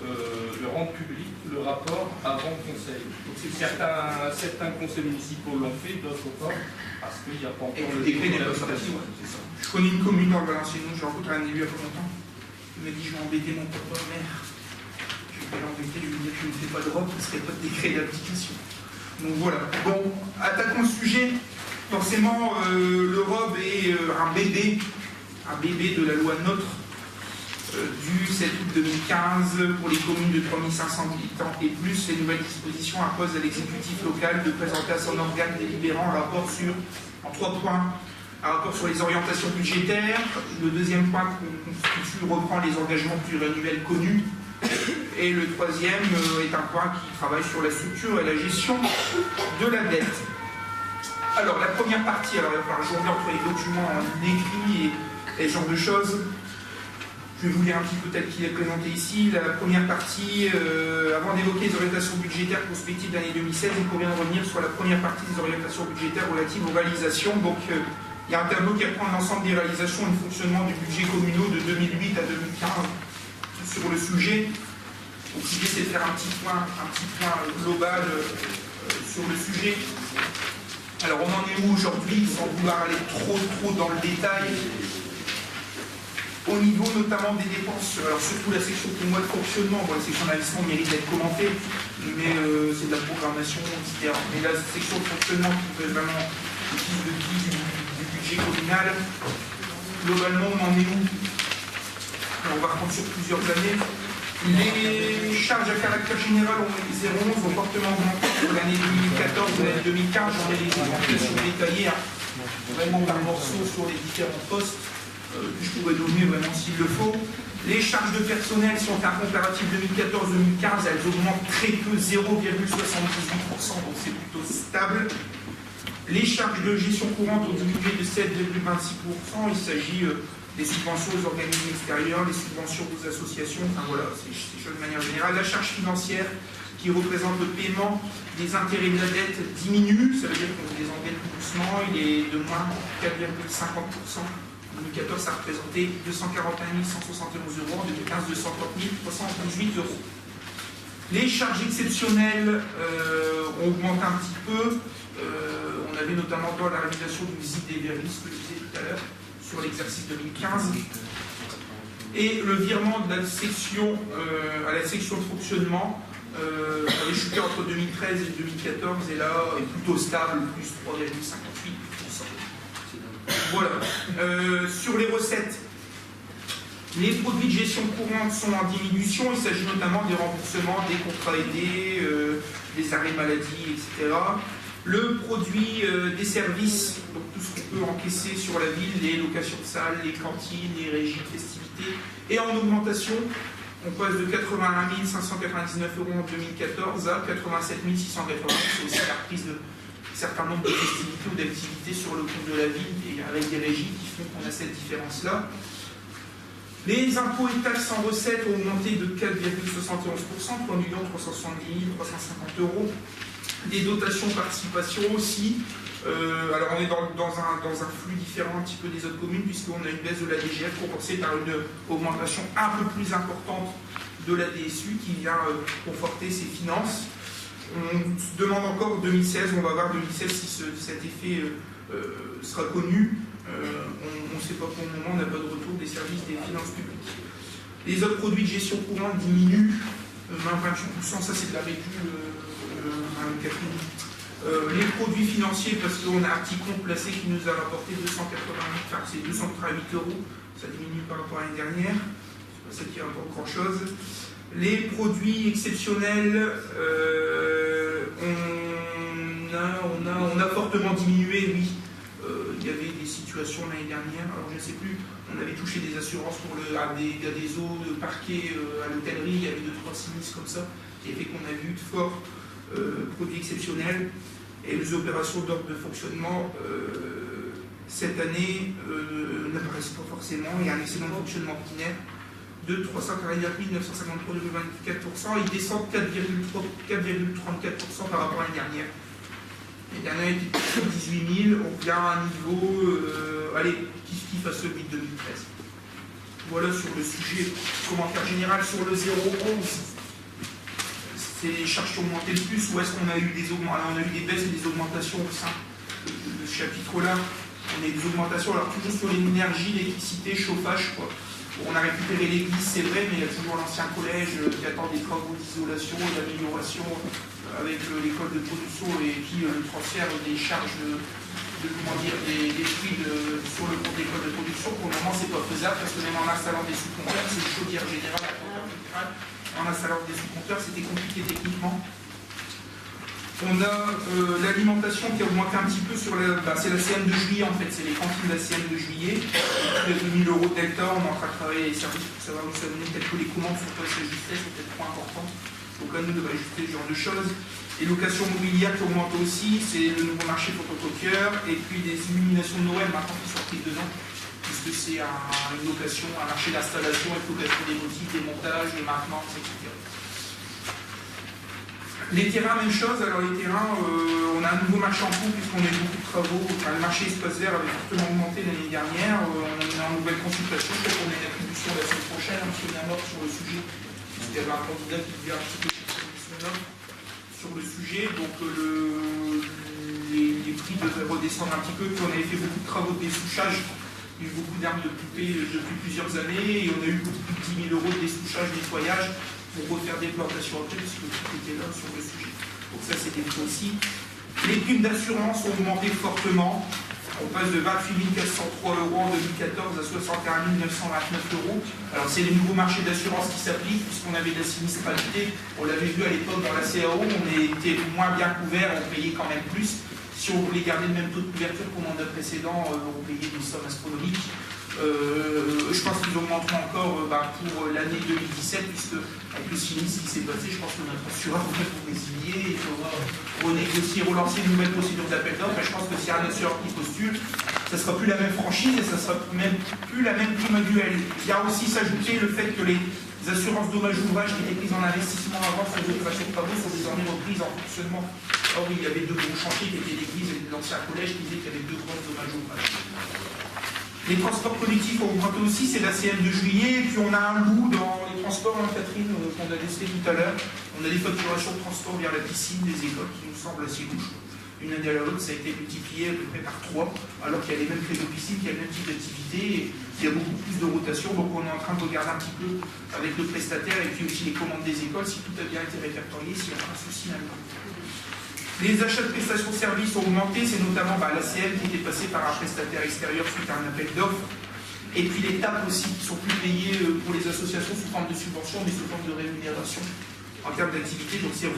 de rendre public le rapport avant le conseil. Donc, certains conseils municipaux l'ont fait, d'autres pas, parce qu'il n'y a pas encore le décret n'est pas sorti. Je connais une commune dans le Valenciennes, j'ai rencontré un élu il y a pas longtemps. Il m'a dit, je vais embêter mon papa maire. Je vais pas l'embêter, je vais lui dire que je ne fais pas de robe, ce ne serait pas de décret d'application. Donc voilà. Bon, attaquons le sujet. Forcément, le ROB est un bébé de la loi NOTRe du 7 août 2015 pour les communes de 3500 habitants et plus. Les nouvelles dispositions imposent à l'exécutif local de présenter à son organe délibérant un rapport en 3 points. Un rapport sur les orientations budgétaires. Le deuxième point reprend les engagements pluriannuels connus. Et le troisième est un point qui travaille sur la structure et la gestion de la dette. Alors, la première partie, alors il va falloir jongler entre les documents écrits et ce genre de choses. Je vais vous lire un petit peu tel qu'il est présenté ici. La première partie, avant d'évoquer les orientations budgétaires prospectives de l'année 2016, il convient de revenir sur la première partie des orientations budgétaires relatives aux réalisations. Donc, il y a un tableau qui reprend l'ensemble des réalisations et le fonctionnement du budget communal de 2008 à 2015 sur le sujet. Donc l'idée c'est de faire un petit point global sur le sujet. Alors on en est où aujourd'hui, sans vouloir aller trop dans le détail, au niveau notamment des dépenses, alors surtout la section pour mois de fonctionnement, la section d'investissement mérite d'être commentée, mais c'est de la programmation, etc. Mais la section de fonctionnement qui peut vraiment le guide du budget communal, globalement on en est où? On va reprendre sur plusieurs années. Les charges à caractère général ont 0,11, ont fortement augmenté pour l'année 2014 et l'année 2015. J'en ai des explications détaillées, vraiment par morceaux sur les différents postes. Je pourrais donner vraiment s'il le faut. Les charges de personnel, si on fait un comparatif 2014-2015, elles augmentent très peu, 0,78%, donc c'est plutôt stable. Les charges de gestion courante ont diminué de 7,26%. Il s'agit les subventions aux organismes extérieurs, les subventions aux associations, enfin voilà, c'est choses de manière générale. La charge financière qui représente le paiement des intérêts de la dette diminue, ça veut dire qu'on les enlève tout doucement, il est de moins 4,50%. En 2014, ça représentait 241 171 euros, en 2015, 230 318 euros. Les charges exceptionnelles ont augmenté un petit peu. On avait notamment dans la réalisation du visite des vernis, ce que je disais tout à l'heure, sur l'exercice 2015. Et le virement de la section à la section de fonctionnement avait chuté entre 2013 et 2014 et là est plutôt stable, plus 3,58%. Voilà. Sur les recettes, les produits de gestion courante sont en diminution. Il s'agit notamment des remboursements des contrats aidés, des arrêts maladie, etc. Le produit des services, donc tout ce qu'on peut encaisser sur la ville, les locations de salles, les cantines, les régies de festivités, est en augmentation. On passe de 81 599 euros en 2014 à 87 680. C'est aussi la reprise de certain nombre de festivités ou d'activités sur le compte de la ville et avec des régies qui font qu'on a cette différence-là. Les impôts et taxes en recettes ont augmenté de 4,71%, 3 370 350 euros. Des dotations participation aussi. Alors on est dans un flux différent un petit peu des autres communes puisqu'on a une baisse de la DGF compensée par une augmentation un peu plus importante de la DSU qui vient conforter ses finances. On se demande encore 2016, on va voir 2016 si cet effet sera connu. On ne sait pas pour le moment, on n'a pas de retour des services des finances publiques. Les autres produits de gestion courante diminuent, moins 28%, ça c'est de la réduction, les produits financiers, parce qu'on a un petit compte placé qui nous a rapporté 288, enfin c'est 238 euros, ça diminue par rapport à l'année dernière, c'est pas ça qui rapporte grand chose. Les produits exceptionnels, on a fortement diminué, oui. Il y avait des situations l'année dernière, alors je ne sais plus, on avait touché des assurances pour à des eaux de parquet à l'hôtellerie, il y avait 2-3 sinistres comme ça, qui a fait qu'on a eu de forts produits exceptionnels. Et les opérations d'ordre de fonctionnement, cette année, n'apparaissent pas forcément. Il y a un excellent fonctionnement ordinaire de 349 953,24%. Il descend de 4,34% par rapport à l'année dernière. L'année dernière était de 18 000. On vient à un niveau, kiff à celui de 2013. Voilà sur le sujet. Commentaire général sur le 0,11. C'est les charges qui ont augmenté le plus, ou est-ce qu'on a eu des augmentations? On a eu des baisses et des augmentations au sein de ce chapitre-là. On a eu des augmentations, alors toujours sur l'énergie, l'électricité, chauffage, quoi. Bon, on a récupéré l'église, c'est vrai, mais il y a toujours l'ancien collège qui attend des travaux d'isolation, d'amélioration avec l'école de production et puis le transfert des charges des fluides sur le compte d'école de production. Pour le moment, c'est pas faisable parce que même en installant des sous-compteurs, c'est une chaudière générale. En installant des sous-compteurs, c'était compliqué techniquement. On a l'alimentation qui a augmenté un petit peu sur c'est la CM de juillet en fait, c'est les cantines de la CM de juillet. Plus de 1000 euros de delta, on est en train de travailler les services pour savoir où ça venait. Peut-être que les commandes sont pas s'ajuster, c'est peut-être trop important. Donc là, nous devons ajuster ce genre de choses. Les locations mobilières qui augmentent aussi, c'est le nouveau marché photocopieur et puis des illuminations de Noël maintenant qui sont prises dedans. Puisque c'est une location, un marché d'installation, exploitation des motifs, des montages, des maintenances, etc. Les terrains, même chose. Alors les terrains, on a un nouveau marché en cours puisqu'on a eu beaucoup de travaux. Enfin, le marché espace vert avait fortement augmenté l'année dernière. On est en nouvelle consultation. Peut-être qu'on a une attribution la semaine prochaine. On se met sur le sujet. Il y avait un candidat qui devait articuler sur le sujet. Donc les prix devraient redescendre un petit peu. Puis on avait fait beaucoup de travaux de dessouchage. Il y a eu beaucoup d'armes de poupées depuis plusieurs années et on a eu beaucoup plus de 10 000 euros de dessouchage, nettoyage pour refaire des plantations après puisque tout était là sur le sujet. Donc ça c'était fait aussi. Les primes d'assurance ont augmenté fortement. On passe de 28 403 euros en 2014 à 61 929 euros. Alors c'est les nouveaux marchés d'assurance qui s'appliquent puisqu'on avait de la sinistralité. On l'avait vu à l'époque dans la CAO, on était moins bien couverts, on payait quand même plus. Si on voulait garder le même taux de couverture qu'au mandat précédent, on payait des sommes astronomiques. Je pense qu'ils augmenteront encore pour l'année 2017, puisque avec le sinistre qui s'est passé, je pense que notre assureur va vous résilier, il faudra renégocier, relancer une nouvelle procédure d'appel d'offres. Je pense que s'il y a un assureur qui postule, ça ça ne sera plus la même franchise et ça ne sera même plus la même prime annuelle. Il y a aussi s'ajouter le fait que les assurances dommages ouvrages qui étaient prises en investissement avant sur les opérations de travaux sont désormais reprises en fonctionnement. Or, il y avait deux gros chantiers qui étaient l'église et l'ancien collège qui disaient qu'il y avait deux grands dommages ouvrages. Les transports collectifs ont augmenté aussi, c'est la CM de juillet, et puis on a un loup dans les transports, Catherine, qu'on a décelé tout à l'heure. On a des facturations de transport vers la piscine des écoles qui nous semblent assez louches. Une année à l'autre, ça a été multiplié à peu près par 3, alors qu'il y a les mêmes créneaux piscine, qu'il y a le même type d'activité, et il y a beaucoup plus de rotation, donc on est en train de regarder un petit peu avec le prestataire, et puis aussi les commandes des écoles, si tout a bien été répertorié, s'il n'y a pas un souci là-dedans. Les achats de prestations de services ont augmenté, c'est notamment l'ACM qui était passée par un prestataire extérieur suite à un appel d'offres, et puis les TAP aussi qui sont plus payées pour les associations sous forme de subvention, mais sous forme de rémunération en termes d'activité. Donc c'est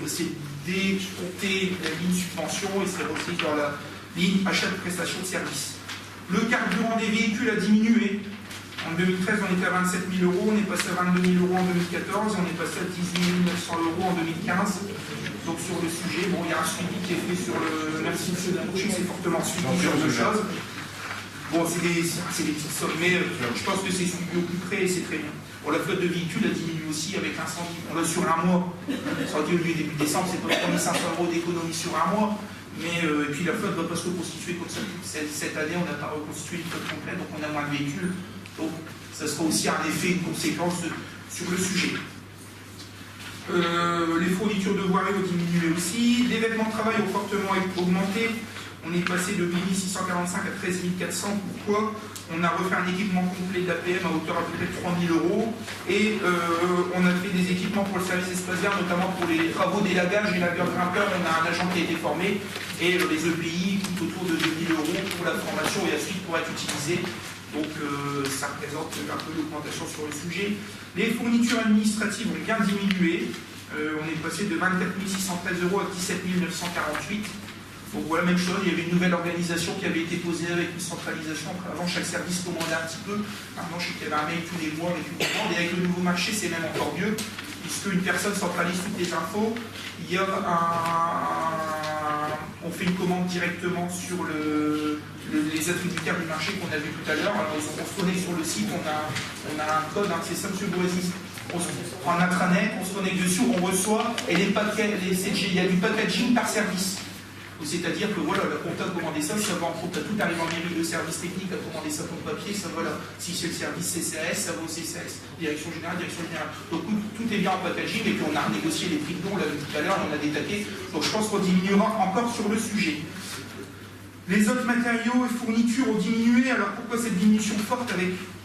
décompté la ligne subvention et c'est repris dans la ligne achat de prestations de services. Le carburant des véhicules a diminué. En 2013, on était à 27 000 euros, on est passé à 22 000 euros en 2014, on est passé à 18 900 euros en 2015. Donc sur le sujet, bon, il y a un suivi qui est fait sur le... Merci M. Dambouchi, c'est fortement suivi sur deux choses. Bon, c'est des petites sommes, mais je pense que c'est suivi au plus près et c'est très bien. Bon, la flotte de véhicules a diminué aussi avec l'incendie. On l'a sur un mois. L'incendie au lieu début décembre, c'est pas 3 500 euros d'économie sur un mois. Mais et puis la flotte ne va pas se reconstituer comme ça. Cette année, on n'a pas reconstitué une flotte complète, donc on a moins de véhicules. Donc ça sera aussi un effet, une conséquence sur le sujet. Les fournitures de voirie ont diminué aussi. Les vêtements de travail ont fortement augmenté. On est passé de 8 645 à 13 400. Pourquoi? On a refait un équipement complet de l'APM à hauteur à peu près de 3 000 euros. Et on a fait des équipements pour le service espace vert, notamment pour les travaux d'élagage et laveur grimpeur. On a un agent qui a été formé. Et les EPI coûtent autour de 2 000 euros pour la formation et ensuite pour être utilisé. Donc ça représente un peu l'augmentation sur le sujet. Les fournitures administratives ont bien diminué. On est passé de 24 613 euros à 17 948. Donc voilà, même chose, il y avait une nouvelle organisation qui avait été posée avec une centralisation. Avant, chaque service commandait un petit peu. Maintenant, je sais qu'il y avait un mail tous les mois avec une commande. Et avec le nouveau marché, c'est même encore mieux, puisque une personne centralise toutes les infos. Il y a on fait une commande directement sur les attributaires du marché qu'on a vu tout à l'heure. On se connecte sur le site, on a un code, c'est ça, M. Boisy. En intranet, on se connecte dessus, on reçoit, et les paquets, il y a du packaging par service. C'est-à-dire que voilà, la compta a commandé ça, ça va en compte, tout arrive en mairie, le service technique a commandé ça pour papier, ça va là. Si c'est le service CCAS, ça va au CCAS. Direction générale. Donc tout est bien en packaging, et puis on a renégocié les prix de don, on l'a vu tout à l'heure, on a détaqué. Donc je pense qu'on diminuera encore sur le sujet. Les autres matériaux et fournitures ont diminué. Alors pourquoi cette diminution forte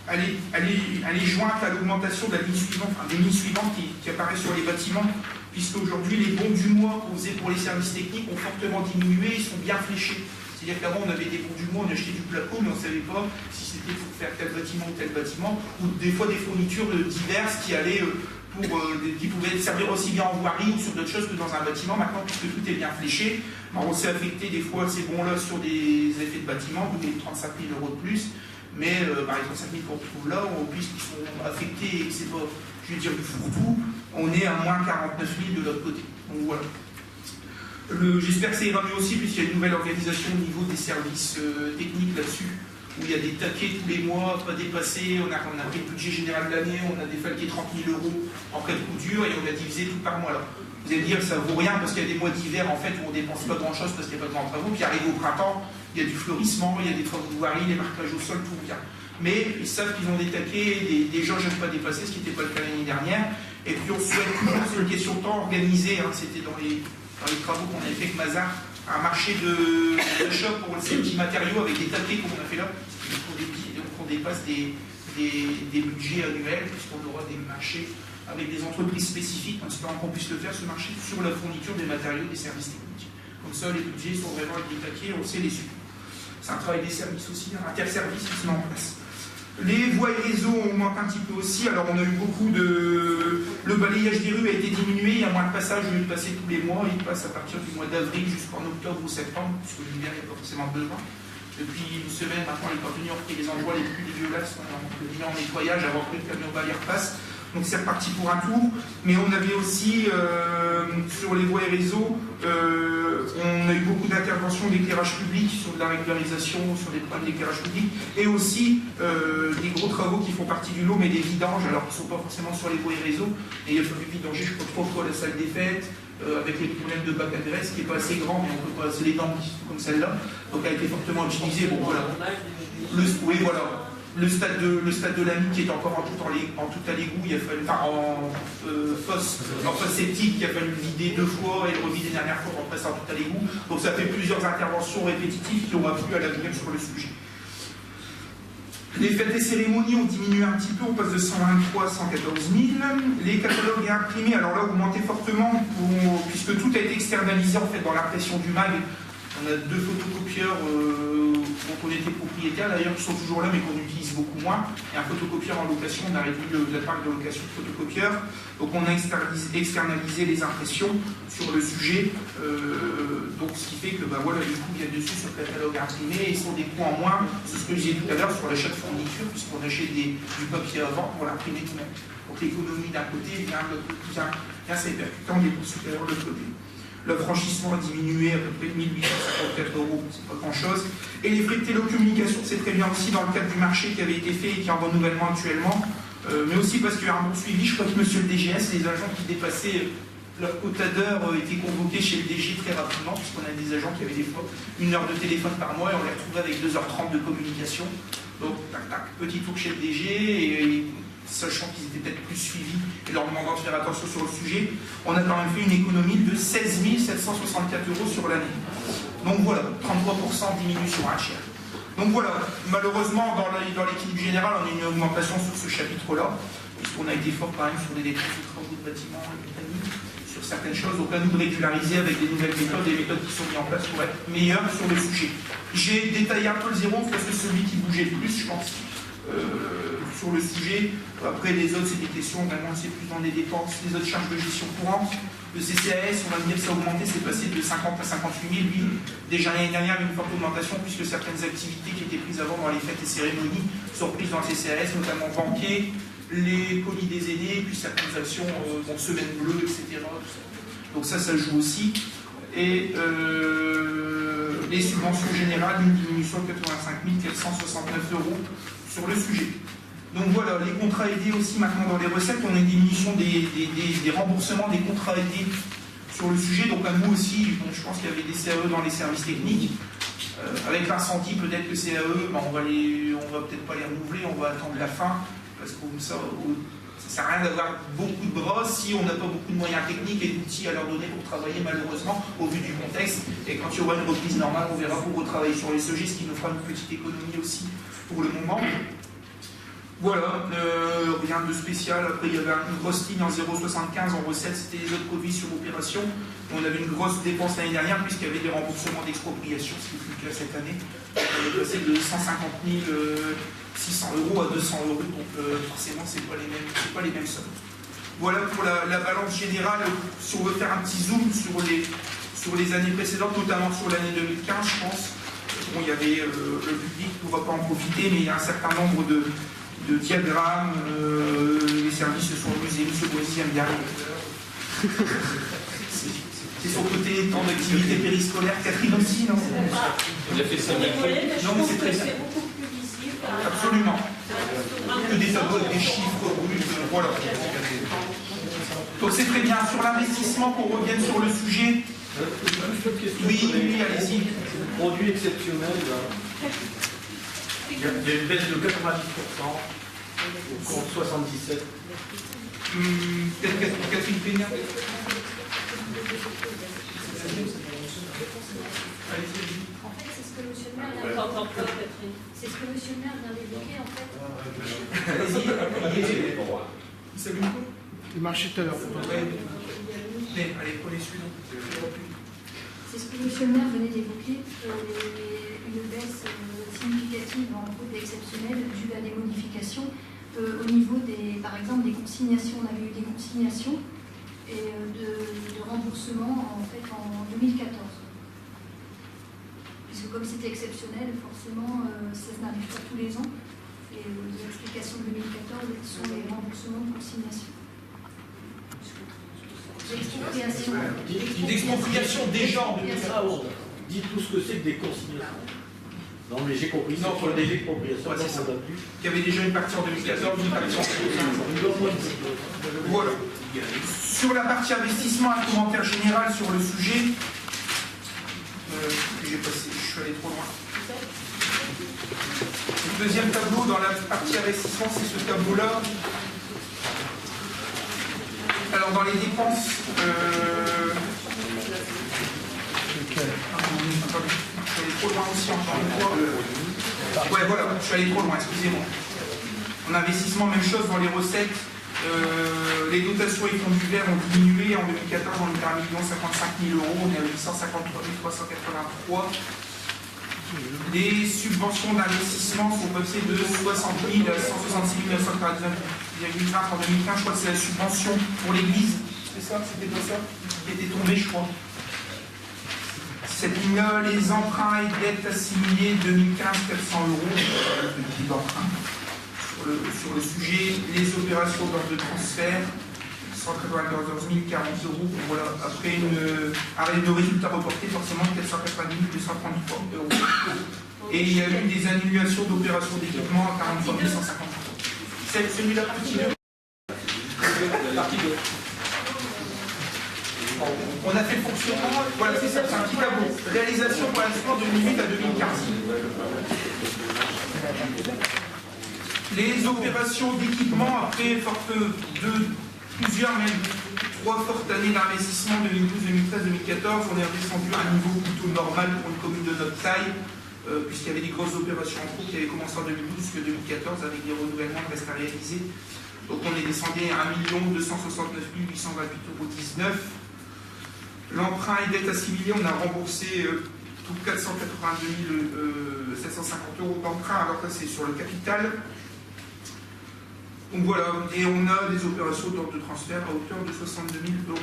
elle est jointe à l'augmentation de la ligne suivante, des lignes suivantes qui apparaissent sur les bâtiments, puisque aujourd'hui les bons du mois qu'on faisait pour les services techniques ont fortement diminué, ils sont bien fléchés. C'est-à-dire qu'avant on avait des bons du mois, on achetait du placo, mais on ne savait pas si c'était pour faire tel bâtiment ou tel bâtiment, ou des fois des fournitures diverses qui allaient qui pouvaient servir aussi bien en voirie ou sur d'autres choses que dans un bâtiment. Maintenant, puisque tout est bien fléché, on s'est affecté des fois ces bons-là sur des effets de bâtiment, d'où les 35 000 euros de plus. Mais par les 35 000 qu'on retrouve là, puisqu'ils sont affectés et que c'est pas, je vais dire, du fourre-tout, on est à moins 49 000 de l'autre côté. Donc voilà. J'espère que ça ira mieux aussi, puisqu'il y a une nouvelle organisation au niveau des services techniques là-dessus, où il y a des taquets tous les mois, pas dépassés, on a pris le budget général de l'année, on a défalqué 30 000 euros en prêt de coup dur, et on a divisé tout par mois là. Vous allez me dire que ça vaut rien, parce qu'il y a des mois d'hiver en fait où on ne dépense pas grand-chose parce qu'il n'y a pas de grands travaux, puis arrive au printemps, il y a du fleurissement, il y a des travaux de voirie, les marquages au sol, tout vient. Mais ils savent qu'ils ont des taquets, des jauges à ne pas dépasser, ce qui n'était pas le cas l'année dernière. Et puis on souhaite toujours, c'est une question de temps, organiser, c'était dans les travaux qu'on avait fait avec Mazar, un marché d'achat pour ces petits matériaux avec des taquets comme on a fait là, donc on dépasse des budgets annuels, puisqu'on aura des marchés avec des entreprises spécifiques, en espérant qu'on puisse le faire, ce marché, sur la fourniture des matériaux des services techniques. Comme ça, les budgets sont vraiment avec des taquets, on sait les suivre. C'est un travail des services aussi, un interservice qui se met en place. Les voies et réseaux augmentent un petit peu aussi. Alors on a eu beaucoup de... Le balayage des rues a été diminué, il y a moins de passages, au lieu de passer tous les mois, il passe à partir du mois d'avril jusqu'en octobre ou septembre, puisque l'hiver il n'y a pas forcément besoin. Depuis une semaine, maintenant les contenus ont pris les endroits les plus dégueulasses, on est en nettoyage avant que le camion balai repasse. donc c'est reparti pour un tour. Mais on avait aussi, sur les voies et réseaux, on a eu beaucoup d'interventions d'éclairage public sur de la régularisation, sur des problèmes d'éclairage public, et aussi des gros travaux qui font partie du lot, mais des vidanges, alors qui ne sont pas forcément sur les voies et réseaux. Et il a fallu vidanger, je crois, 3 fois la salle des fêtes, avec les problèmes de bac à graisse, qui n'est pas assez grand, mais on peut pas, c'est les dents comme celle-là, donc elle a été fortement utilisée. Bon, voilà. Oui, voilà. Le stade de l'Ami qui est encore en tout à l'égout, il a fallu, enfin en fosse septique, il a fallu le vider 2 fois et le revider la dernière fois pour passer en tout à l'égout. Donc ça fait plusieurs interventions répétitives qui ont appuyé à l'avenir sur le sujet. Les fêtes et cérémonies ont diminué un petit peu, on passe de 123 à 114 000. Les catalogues imprimés, alors là, augmenté fortement, puisque tout a été externalisé en fait dans l'impression du MAG. On a 2 photocopieurs dont on était propriétaire, d'ailleurs qui sont toujours là mais qu'on utilise beaucoup moins. Et un photocopieur en location, on a réduit la part de location de photocopieurs. Donc on a externalisé les impressions sur le sujet. Donc ce qui fait que voilà, les coûts viennent dessus sur le catalogue imprimé et sont des coûts en moins. C'est ce que je disais tout à l'heure sur l'achat de fournitures, puisqu'on achète du papier à vendre pour l'imprimer tout de même. Donc l'économie d'un côté vient s'épercutant des coûts supérieurs de l'autre côté. Le franchissement a diminué à peu près de 1854 €, c'est pas grand-chose. Et les frais de télécommunication, c'est très bien aussi dans le cadre du marché qui avait été fait et qui est en renouvellement actuellement, mais aussi parce qu'il y a un bon suivi. Je crois que monsieur le DGS, les agents qui dépassaient leur quota d'heures étaient convoqués chez le DG très rapidement, puisqu'on a des agents qui avaient des fois 1 heure de téléphone par mois et on les retrouvait avec 2h30 de communication. Donc, tac, tac, petit tour chez le DG et sachant qu'ils étaient peut-être plus suivis et leur demandant de faire attention sur le sujet, on a quand même fait une économie de 16 764 € sur l'année. Donc voilà, 33% de diminution à cher. Donc voilà, malheureusement, dans l'équilibre général, on a une augmentation sur ce chapitre-là, puisqu'on a été fort quand même sur les dépenses de travaux de bâtiments et compagnie, sur certaines choses. Donc à nous de régulariser avec des nouvelles méthodes, des méthodes qui sont mises en place pour être meilleures sur le sujet. J'ai détaillé un peu le zéro, parce que celui qui bougeait le plus, je pense, sur le sujet. Après, les autres, c'est des questions, vraiment, c'est plus dans les dépenses, les autres charges de gestion courante. Le CCAS, on va dire que ça a augmenté, c'est passé de 50 à 58 000. Lui, déjà l'année dernière, il y a une forte augmentation, puisque certaines activités qui étaient prises avant dans les fêtes et cérémonies sont prises dans le CCAS, notamment banquier, les colis des aînés, puis certaines actions, semaine bleue, etc. Donc ça joue aussi. Et les subventions générales, une diminution de 85 469 € sur le sujet. Donc voilà, les contrats aidés aussi maintenant dans les recettes, on a une diminution des remboursements des contrats aidés sur le sujet. Donc à nous aussi, je pense qu'il y avait des CAE dans les services techniques. Avec l'incendie, peut-être que CAE, on va peut-être pas les renouveler, on va attendre la fin, parce que comme ça ne sert à rien d'avoir beaucoup de bras si on n'a pas beaucoup de moyens techniques et d'outils à leur donner pour travailler, malheureusement, au vu du contexte. Et quand il y aura une reprise normale, on verra pour retravailler sur les SOG, ce qui nous fera une petite économie aussi pour le moment. Voilà, rien de spécial. Après, il y avait une grosse ligne en 0,75 en recette, c'était les autres Covid sur opération. On avait une grosse dépense l'année dernière, puisqu'il y avait des remboursements d'expropriation, ce qui n'est plus le cas cette année. On est passé de 150 600 € à 200 €, donc forcément, ce n'est pas les mêmes sommes. Voilà pour la balance générale. Si on veut faire un petit zoom sur les années précédentes, notamment sur l'année 2015, je pense. Bon, il y avait le public ne pourra pas en profiter, mais il y a un certain nombre de diagrammes, les services se sont amusés, M. Boissy aime bien. C'est son côté temps d'activité périscolaire, Catherine aussi, non? Il a fait ça. Non, mais c'est très bien. Absolument. Que des tableaux avec des chiffres bruts, voilà. Donc c'est très bien. Sur l'investissement, qu'on revienne sur le sujet. Oui, allez-y. Produit exceptionnel. Il y a une baisse de 90%, contre 77. Peut-être Catherine Péniard. En fait, c'est ce que M. le maire vient d'évoquer, en fait. Allez-y. Ça veut quoi? Il marchait tout à l'heure. Allez, prenez celui-là. C'est ce que M. le maire venait d'évoquer, une baisse significative en fraude exceptionnelle due à des modifications au niveau par exemple des consignations. On avait eu des consignations et de remboursement en fait en 2014. Puisque comme c'était exceptionnel, forcément ça n'arrive pas tous les ans. Et explications de 2014 sont les remboursements de consignation. L'expropriation. Une expropriation déjà en 2014. Dites tout ce que c'est que des consignations. Non, mais j'ai compris. Non, sur des expropriations. Ouais, c'est ça. ça plus. Il y avait déjà une partie en 2014, une partie en 2015. Voilà. Sur la partie investissement, un commentaire général sur le sujet. J'ai passé, je suis allé trop loin. Le deuxième tableau dans la partie investissement, c'est ce tableau-là. Alors dans les dépenses, je suis allé trop loin aussi encore une fois. Ouais, voilà, je suis allé trop loin, excusez-moi. En investissement, même chose dans les recettes. Les dotations et fonds du vert ont diminué. En 2014, on était à 1 055 000 €, on est à 853 383. Les subventions d'investissement sont passées de 60 000 à 166 999,20 en 2015. Je crois que c'est la subvention pour l'église. C'est ça? C'était pas ça qui était tombé, je crois. Cette ligne-là, les emprunts et dettes assimilées 2015, 400 €. Le petit emprunt. Sur le sujet, les opérations d'ordre de transfert, 194 040 €. Voilà, après un résultat reporté, forcément 490 233 €. Et il y a eu des annulations d'opérations d'équipement à 43 153. C'est celui-là, partie 2. Partie 2. On a fait le fonctionnement, voilà, c'est ça, c'est un petit tableau. Réalisation pour l'instant de 2008 à 2015. Les opérations d'équipement, après plusieurs, même 3 fortes années d'investissement, 2012, 2013, 2014, on est redescendu à un niveau plutôt normal pour une commune de notre taille, puisqu'il y avait des grosses opérations en cours qui avaient commencé en 2012 jusqu'en 2014 avec des renouvellements qui restent à réaliser. Donc on est descendu à 1 269 828,19 €. L'emprunt et dette assimilée, on a remboursé tout 482 750 € d'emprunt, alors ça c'est sur le capital. Donc voilà, et on a des opérations d'ordre de transfert à hauteur de 62 000,80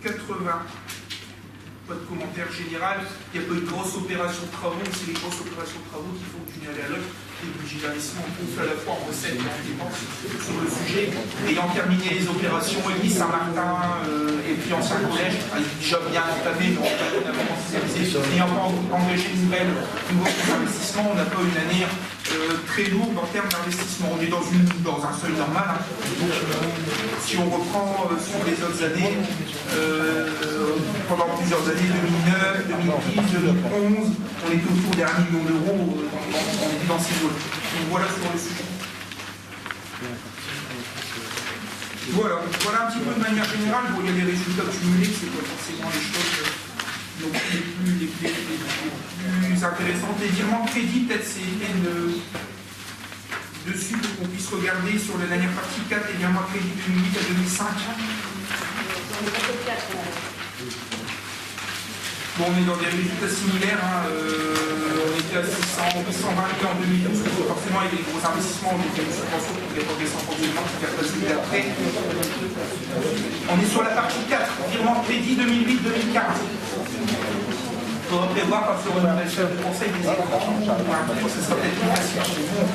€. Pas de commentaire général, il n'y a pas eu de grosses opérations de travaux, c'est les grosses opérations de travaux qui font d'une année à l'autre. Les budgets d'investissement on fait à la fois en recettes et en dépenses sur le sujet. Ayant terminé les opérations Église Saint-Martin et puis Ancien Collège, avec déjà bien entamé, mais on a commencé à n'ayant pas engagé de nouveaux investissements, on n'a pas une année très lourde en termes d'investissement. On est dans un seuil normal. Hein. Donc, si on reprend sur les autres années, pendant plusieurs années, 2009, 2010, 2011, on était autour des 1 million d'euros, on était dans ces zones. Donc voilà sur le sujet. Voilà un petit peu de manière générale. Bon, il y a des résultats cumulés, c'est pas forcément les choses les plus intéressantes. Les virements de crédit, peut-être c'est dessus pour qu'on puisse regarder sur la dernière partie 4, les virements de crédit 2008 à 2005. Bon, on est dans des résultats similaires. Hein. On était à 820 en 2012, parce que forcément, avec les gros investissements, on était une subvention pour les progrès sans fonctionnement qui a passé après. On est sur la partie 4, virement crédit 2008-2015. Il faudra prévoir parce que on a le conseil des écrans. Ce sera peut-être plus facile chez vous.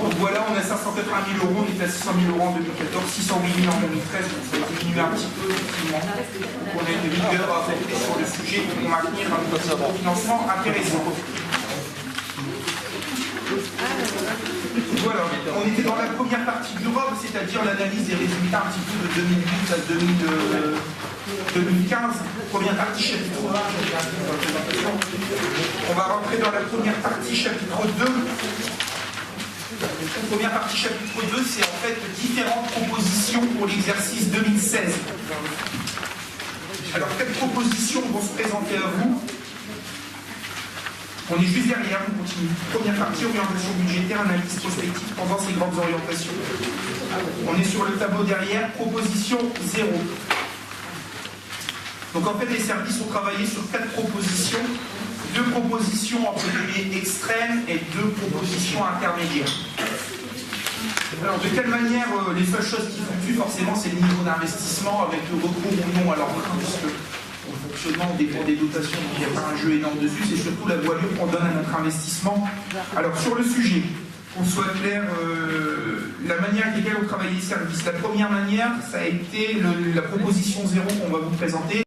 Donc voilà, on a 580 000 €, on est à 600 000 € en 2014, 608 000 € en 2013, donc ça a diminué un petit peu, effectivement. Donc on a une rigueur à apporter sur le sujet pour maintenir un financement intéressant. Voilà, on était dans la première partie du ROB, c'est-à-dire l'analyse des résultats un petit peu de 2008 à 2015. Première partie, chapitre 1, on va rentrer dans la première partie, chapitre 2. Première partie, chapitre 2, c'est en fait différentes propositions pour l'exercice 2016. Alors, quelles propositions vont se présenter à vous? On est juste derrière, on continue. Première partie, orientation budgétaire, analyse prospective pendant ces grandes orientations. On est sur le tableau derrière, proposition 0. Donc en fait, les services ont travaillé sur 4 propositions, 2 propositions entre guillemets extrêmes et 2 propositions intermédiaires. Alors de quelle manière, les seules choses qui fluctuent forcément, c'est le niveau d'investissement avec le recours ou non à l'emprunt, puisque fonctionnement dépend des dotations, donc il n'y a pas un jeu énorme dessus, c'est surtout la voilure qu'on donne à notre investissement. Alors sur le sujet, qu'on soit clair, la manière avec laquelle on travaille les services, la première manière, ça a été la proposition 0 qu'on va vous présenter.